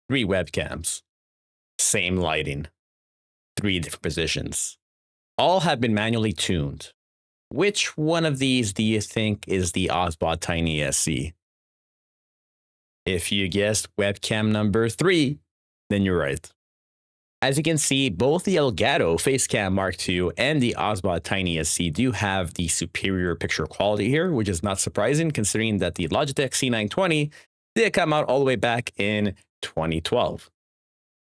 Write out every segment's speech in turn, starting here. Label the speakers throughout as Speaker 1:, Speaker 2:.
Speaker 1: Three webcams, same lighting, three different positions. All have been manually tuned. Which one of these do you think is the OBSBOT Tiny SC? If you guessed webcam number 3, then you're right. As you can see, both the Elgato Facecam Mark II and the OBSBOT Tiny SC do have the superior picture quality here, which is not surprising considering that the Logitech C920 did come out all the way back in 2012.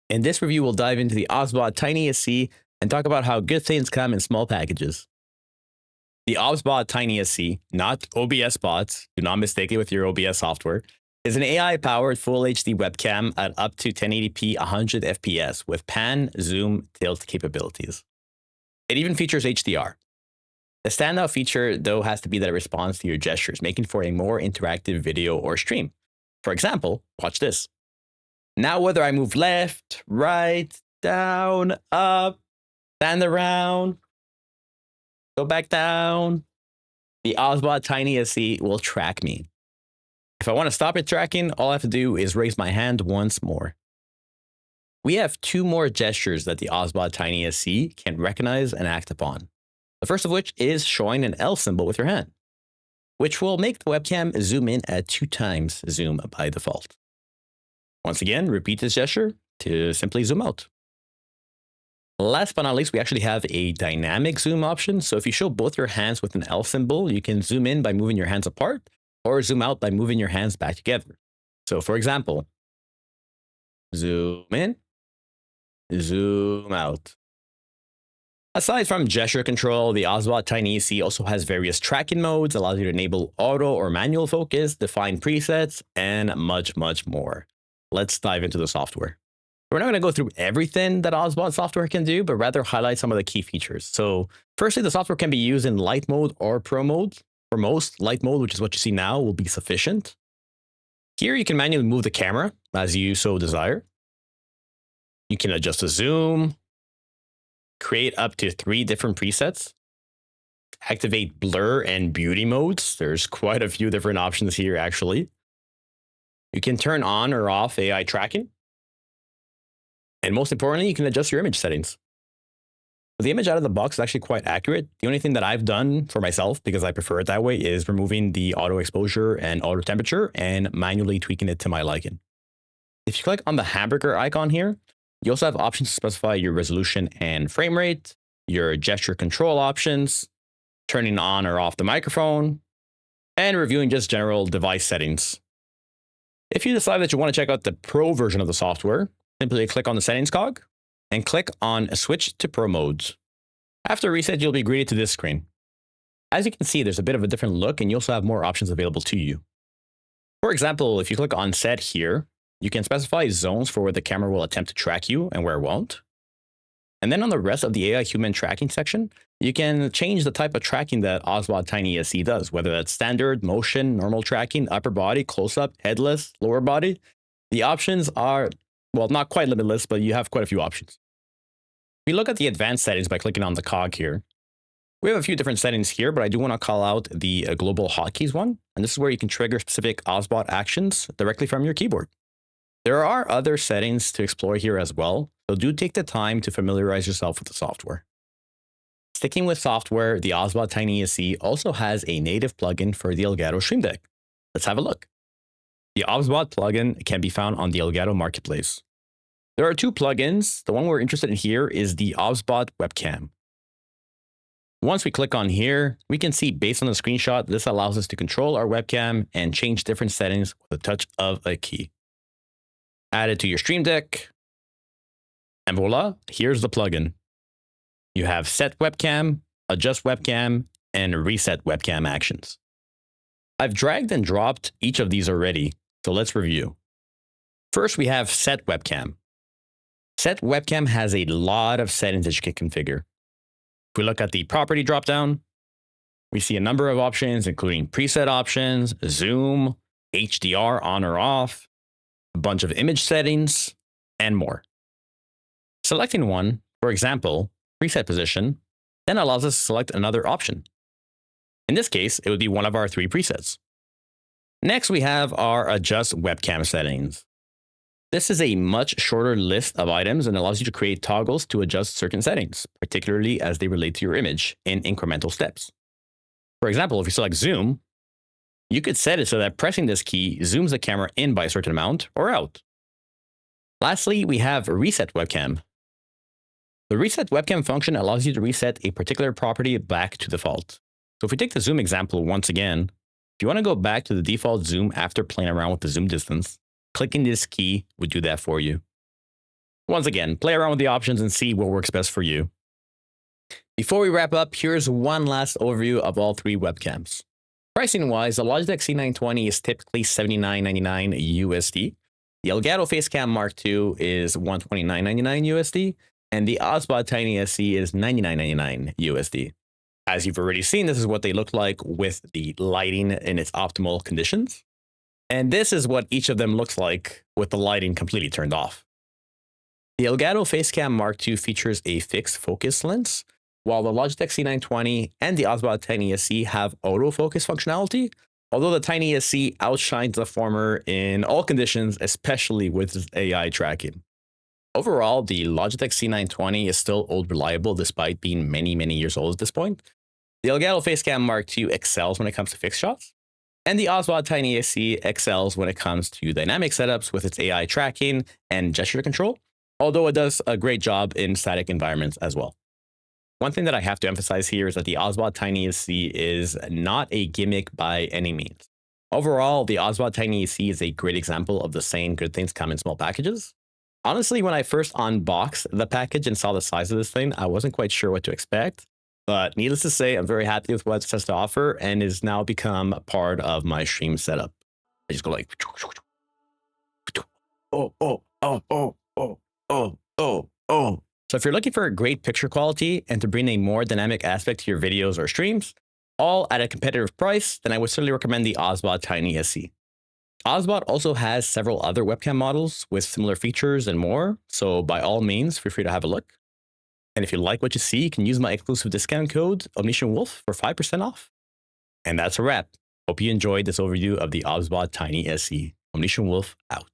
Speaker 1: In this review, we'll dive into the OBSBOT Tiny SC and talk about how good things come in small packages. The OBSBOT Tiny SC, not OBSBOT, do not mistake it with your OBS software, is an AI-powered full HD webcam at up to 1080p 100 FPS with pan, zoom, tilt capabilities. It even features HDR. The standout feature, though, has to be that it responds to your gestures, making for a more interactive video or stream. For example, watch this. Now, whether I move left, right, down, up, stand around, go back down, the OBSBOT Tiny SC will track me. If I want to stop it tracking, all I have to do is raise my hand once more. We have two more gestures that the OBSBOT Tiny SC can recognize and act upon. The first of which is showing an L symbol with your hand, which will make the webcam zoom in at 2 times zoom by default. Once again, repeat this gesture to simply zoom out. Last but not least, we actually have a dynamic zoom option. So if you show both your hands with an L symbol, you can zoom in by moving your hands apart or zoom out by moving your hands back together. So for example, zoom in, zoom out. Aside from gesture control, the OBSBOT Tiny SC also has various tracking modes, allows you to enable auto or manual focus, define presets, and much, much more. Let's dive into the software. We're not going to go through everything that OBSBOT software can do, but rather highlight some of the key features. So firstly, the software can be used in light mode or pro mode. For most, light mode, which is what you see now, will be sufficient. Here, you can manually move the camera as you so desire. You can adjust the zoom, create up to 3 different presets, activate blur and beauty modes. There's quite a few different options here, actually. You can turn on or off AI tracking. And most importantly, you can adjust your image settings. The image out of the box is actually quite accurate. The only thing that I've done for myself, because I prefer it that way, is removing the auto exposure and auto temperature and manually tweaking it to my liking. If you click on the hamburger icon here, you also have options to specify your resolution and frame rate, your gesture control options, turning on or off the microphone, and reviewing just general device settings. If you decide that you want to check out the Pro version of the software, simply click on the settings cog and click on switch to Pro modes. After reset, you'll be greeted to this screen. As you can see, there's a bit of a different look and you also have more options available to you. For example, if you click on set here, you can specify zones for where the camera will attempt to track you and where it won't. And then on the rest of the AI human tracking section, you can change the type of tracking that OBSBOT Tiny SC does, whether that's standard, motion, normal tracking, upper body, close-up, headless, lower body. The options are, well, not quite limitless, but you have quite a few options. If you look at the advanced settings by clicking on the cog here, we have a few different settings here, but I do want to call out the global hotkeys one. And this is where you can trigger specific OBSBOT actions directly from your keyboard. There are other settings to explore here as well, so do take the time to familiarize yourself with the software. Sticking with software, the OBSBOT Tiny SC also has a native plugin for the Elgato Stream Deck. Let's have a look. The OBSBOT plugin can be found on the Elgato Marketplace. There are 2 plugins. The one we're interested in here is the OBSBOT Webcam. Once we click on here, we can see based on the screenshot, this allows us to control our webcam and change different settings with a touch of a key. Add it to your Stream Deck, and voila, here's the plugin. You have set webcam, adjust webcam, and reset webcam actions. I've dragged and dropped each of these already, so let's review. First, we have set webcam. Set webcam has a lot of settings that you can configure. If we look at the property dropdown, we see a number of options, including preset options, zoom, HDR on or off, a bunch of image settings, and more. Selecting one, for example, preset position, then allows us to select another option. In this case, it would be one of our 3 presets. Next, we have our adjust webcam settings. This is a much shorter list of items and allows you to create toggles to adjust certain settings, particularly as they relate to your image in incremental steps. For example, if you select zoom, you could set it so that pressing this key zooms the camera in by a certain amount or out. Lastly, we have reset webcam. The reset webcam function allows you to reset a particular property back to default. So if we take the zoom example once again, if you want to go back to the default zoom after playing around with the zoom distance, clicking this key would do that for you. Once again, play around with the options and see what works best for you. Before we wrap up, here's one last overview of all three webcams. Pricing-wise, the Logitech C920 is typically $79.99 USD. The Elgato Facecam Mark II is $129.99 USD, and the OBSBOT Tiny SE is $99.99 USD. As you've already seen, this is what they look like with the lighting in its optimal conditions. And this is what each of them looks like with the lighting completely turned off. The Elgato Facecam Mark II features a fixed focus lens, while the Logitech C920 and the OBSBOT Tiny SE have autofocus functionality, although the Tiny SE outshines the former in all conditions, especially with its AI tracking. Overall, the Logitech C920 is still old reliable despite being many, many years old at this point. The Elgato Facecam Mark II excels when it comes to fixed shots, and the OBSBOT Tiny SE excels when it comes to dynamic setups with its AI tracking and gesture control, although it does a great job in static environments as well. One thing that I have to emphasize here is that the OBSBOT Tiny SE is not a gimmick by any means. Overall, the OBSBOT Tiny SE is a great example of the saying good things come in small packages. Honestly, when I first unboxed the package and saw the size of this thing, I wasn't quite sure what to expect. But needless to say, I'm very happy with what it has to offer and has now become part of my stream setup. I just go like, oh. So if you're looking for a great picture quality and to bring a more dynamic aspect to your videos or streams, all at a competitive price, then I would certainly recommend the OBSBOT Tiny SE. OBSBOT also has several other webcam models with similar features and more, so by all means, feel free to have a look. And if you like what you see, you can use my exclusive discount code, OmniscientWolf, for 5% off. And that's a wrap. Hope you enjoyed this overview of the OBSBOT Tiny SE. OmniscientWolf out.